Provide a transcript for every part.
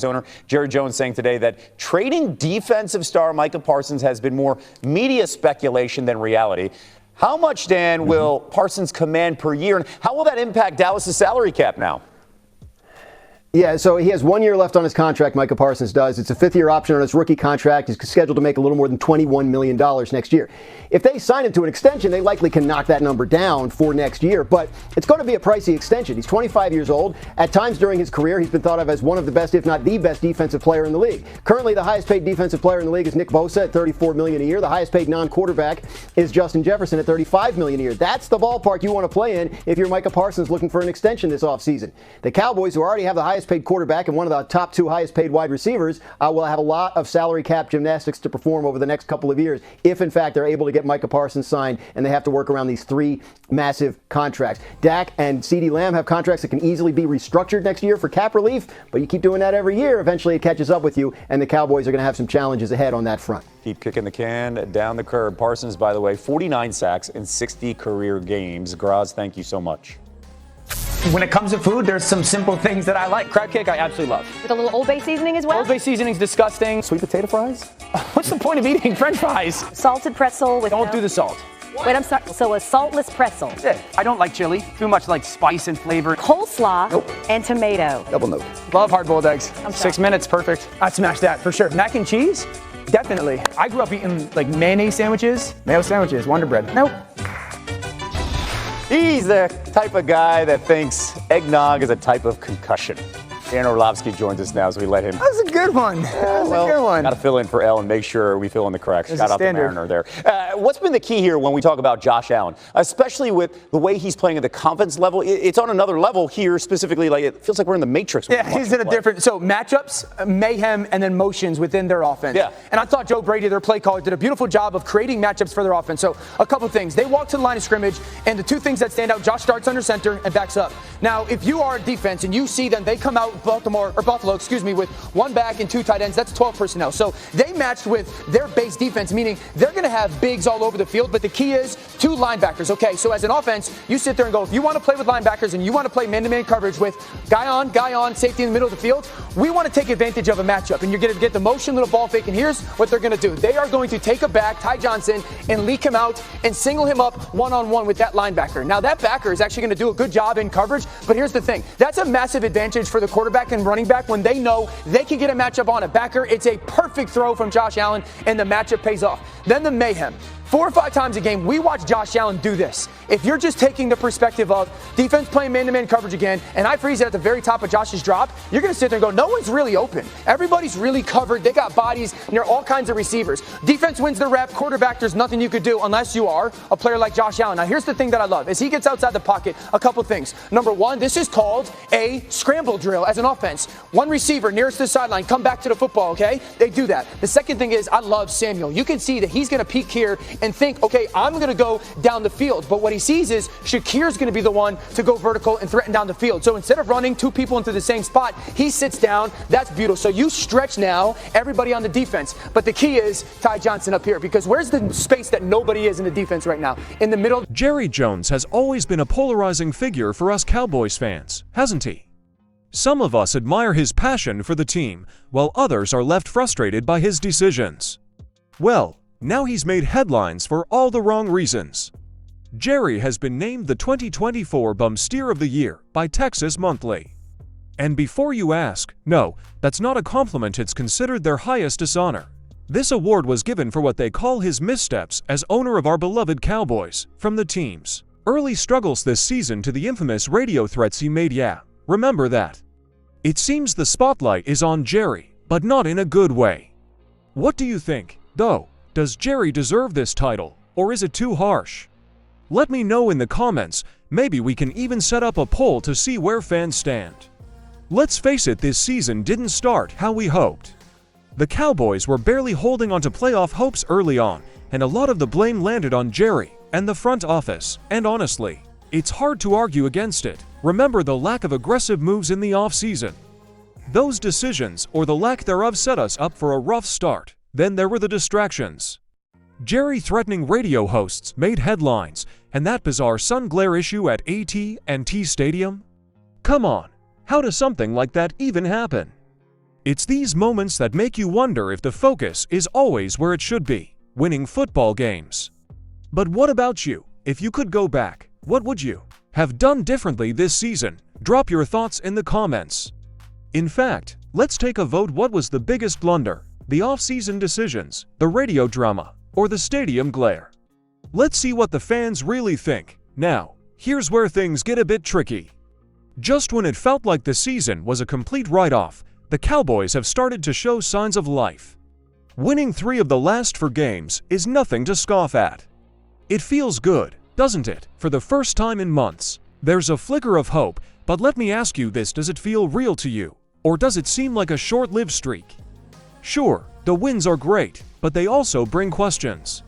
owner Jerry Jones saying today that trading defensive star Micah Parsons has been more media speculation than reality. How much, Dan, will Parsons command per year, and how will that impact Dallas' salary cap now? Yeah, so he has 1 year left on his contract, Micah Parsons does. It's a fifth-year option on his rookie contract. He's scheduled to make a little more than $21 million next year. If they sign him to an extension, they likely can knock that number down for next year, but it's going to be a pricey extension. He's 25 years old. At times during his career, he's been thought of as one of the best, if not the best, defensive player in the league. Currently, the highest-paid defensive player in the league is Nick Bosa at $34 million a year. The highest-paid non-quarterback is Justin Jefferson at $35 million a year. That's the ballpark you want to play in if you're Micah Parsons looking for an extension this offseason. The Cowboys, who already have the highest-paid quarterback and one of the top two highest-paid wide receivers, will have a lot of salary cap gymnastics to perform over the next couple of years if, in fact, they're able to get Micah Parsons signed and they have to work around these three massive contracts. Dak and CeeDee Lamb have contracts that can easily be restructured next year for cap relief, but you keep doing that every year, eventually it catches up with you, and the Cowboys are going to have some challenges ahead on that front. Keep kicking the can down the curb. Parsons, by the way, 49 sacks in 60 career games. Graz, thank you so much. When it comes to food, there's some simple things that I like. Crab cake, I absolutely love. With a little Old Bay seasoning as well? Old Bay seasoning's disgusting. Sweet potato fries? What's the point of eating French fries? Salted pretzel with... Don't do the salt. Wait, I'm sorry. So a saltless pretzel. That's it. I don't like chili. Too much like spice and flavor. Coleslaw Nope. and tomato. Double note. Love hard-boiled eggs. 6 minutes, perfect. I'd smash that for sure. Mac and cheese? Definitely. I grew up eating like mayonnaise sandwiches, mayo sandwiches, Wonder Bread. Nope. He's the type of guy that thinks eggnog is a type of concussion. Dan Orlovsky joins us now as we let him. That was a good one. That was a good one. Got to fill in for Elle and make sure we fill in the cracks. There's Shout a out to standard. Mariner there. What's been the key here when we talk about Josh Allen, especially with the way he's playing at the confidence level? It's on another level here, specifically. Like it feels like we're in the Matrix. Yeah, he's in a different. So matchups, mayhem, and then motions within their offense. Yeah. And I thought Joe Brady, their play caller, did a beautiful job of creating matchups for their offense. So a couple things. They walk to the line of scrimmage, and the two things that stand out: Josh starts under center and backs up. Now, if you are a defense and you see them, they come out Buffalo, with one back and two tight ends. That's 12 personnel. So they matched with their base defense, meaning they're going to have bigs all over the field, but the key is two linebackers. Okay, so as an offense, you sit there and go, if you want to play with linebackers and you want to play man-to-man coverage with guy on, safety in the middle of the field, we want to take advantage of a matchup, and you're going to get the motion, little ball fake, and here's what they're going to do. They are going to take a back, Ty Johnson, and leak him out and single him up one-on-one with that linebacker. Now, that backer is actually going to do a good job in coverage, but here's the thing. That's a massive advantage for the quarterback and running back when they know they can get a matchup on a backer. It's a perfect throw from Josh Allen, and the matchup pays off. Then the mayhem. 4 or 5 times a game, we watch Josh Allen do this. If you're just taking the perspective of defense playing man-to-man coverage again, and I freeze it at the very top of Josh's drop, you're going to sit there and go, no one's really open. Everybody's really covered. They got bodies near all kinds of receivers. Defense wins the rep. Quarterback, there's nothing you could do unless you are a player like Josh Allen. Now, here's the thing that I love. As he gets outside the pocket, a couple things. Number one, this is called a scramble drill as an offense. One receiver nearest the sideline, come back to the football, okay? They do that. The second thing is I love Samuel. You can see that he's going to peek here and think, okay, I'm going to go down the field. But what he sees is Shakir's going to be the one to go vertical and threaten down the field. So instead of running two people into the same spot, he sits down. That's beautiful. So you stretch now everybody on the defense. But the key is Ty Johnson up here, because where's the space that nobody is in the defense right now? In the middle. Jerry Jones has always been a polarizing figure for us Cowboys fans, hasn't he? Some of us admire his passion for the team, while others are left frustrated by his decisions. Well, now he's made headlines for all the wrong reasons. Jerry has been named the 2024 Bum Steer of the Year by Texas Monthly. And before you ask, no, that's not a compliment. It's considered their highest dishonor. This award was given for what they call his missteps as owner of our beloved Cowboys, from the team's early struggles this season to the infamous radio threats he made. Yeah, remember that. It seems the spotlight is on Jerry, but not in a good way. What do you think, though? Does Jerry deserve this title, or is it too harsh? Let me know in the comments. Maybe we can even set up a poll to see where fans stand. Let's face it, this season didn't start how we hoped. The Cowboys were barely holding on to playoff hopes early on, and a lot of the blame landed on Jerry and the front office, and honestly, it's hard to argue against it. Remember the lack of aggressive moves in the offseason. Those decisions, or the lack thereof, set us up for a rough start. Then there were the distractions. Jerry threatening radio hosts made headlines, and that bizarre sun glare issue at AT&T Stadium? Come on, how does something like that even happen? It's these moments that make you wonder if the focus is always where it should be, winning football games. But what about you? If you could go back, what would you have done differently this season? Drop your thoughts in the comments. In fact, let's take a vote. What was the biggest blunder? The off-season decisions, the radio drama, or the stadium glare? Let's see what the fans really think. Now, here's where things get a bit tricky. Just when it felt like the season was a complete write-off, the Cowboys have started to show signs of life. Winning 3 of the last 4 games is nothing to scoff at. It feels good, doesn't it? For the first time in months, there's a flicker of hope, but let me ask you this: does it feel real to you? Or does it seem like a short-lived streak? Sure, the wins are great, but they also bring questions.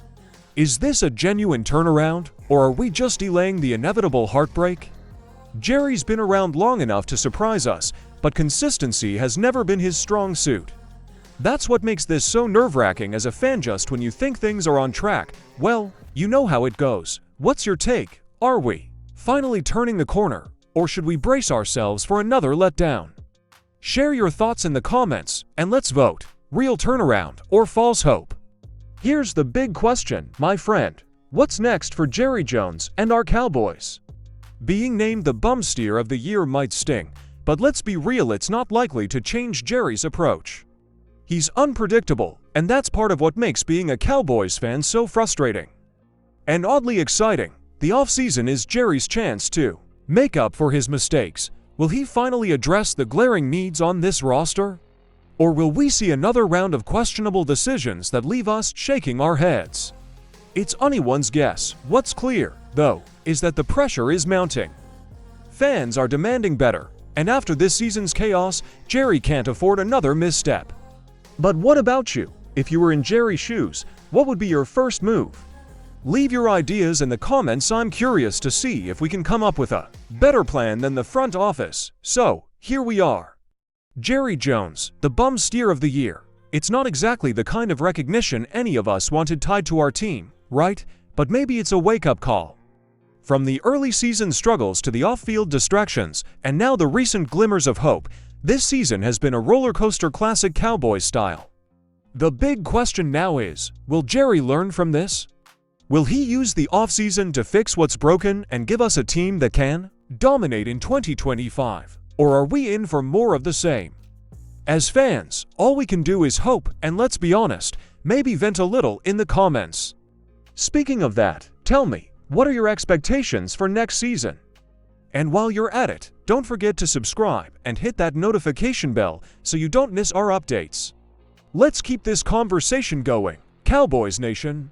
Is this a genuine turnaround, or are we just delaying the inevitable heartbreak? Jerry's been around long enough to surprise us, but consistency has never been his strong suit. That's what makes this so nerve-wracking as a fan. Just when you think things are on track, well, you know how it goes. What's your take? Are we finally turning the corner, or should we brace ourselves for another letdown? Share your thoughts in the comments, and let's vote. Real turnaround or false hope? Here's the big question, my friend. What's next for Jerry Jones and our Cowboys? Being named the bum steer of the year might sting, but let's be real, it's not likely to change Jerry's approach. He's unpredictable, and that's part of what makes being a Cowboys fan so frustrating. And oddly exciting. The offseason is Jerry's chance to make up for his mistakes. Will he finally address the glaring needs on this roster? Or will we see another round of questionable decisions that leave us shaking our heads? It's anyone's guess. What's clear, though, is that the pressure is mounting. Fans are demanding better, and after this season's chaos, Jerry can't afford another misstep. But what about you? If you were in Jerry's shoes, what would be your first move? Leave your ideas in the comments. I'm curious to see if we can come up with a better plan than the front office. So, here we are. Jerry Jones, the bum steer of the year. It's not exactly the kind of recognition any of us wanted tied to our team, right? But maybe it's a wake-up call. From the early season struggles to the off-field distractions, and now the recent glimmers of hope, this season has been a roller coaster, classic Cowboys style. The big question now is, will Jerry learn from this? Will he use the offseason to fix what's broken and give us a team that can dominate in 2025? Or are we in for more of the same? As fans, all we can do is hope, and let's be honest, maybe vent a little in the comments. Speaking of that, tell me, what are your expectations for next season? And while you're at it, don't forget to subscribe and hit that notification bell so you don't miss our updates. Let's keep this conversation going, Cowboys Nation.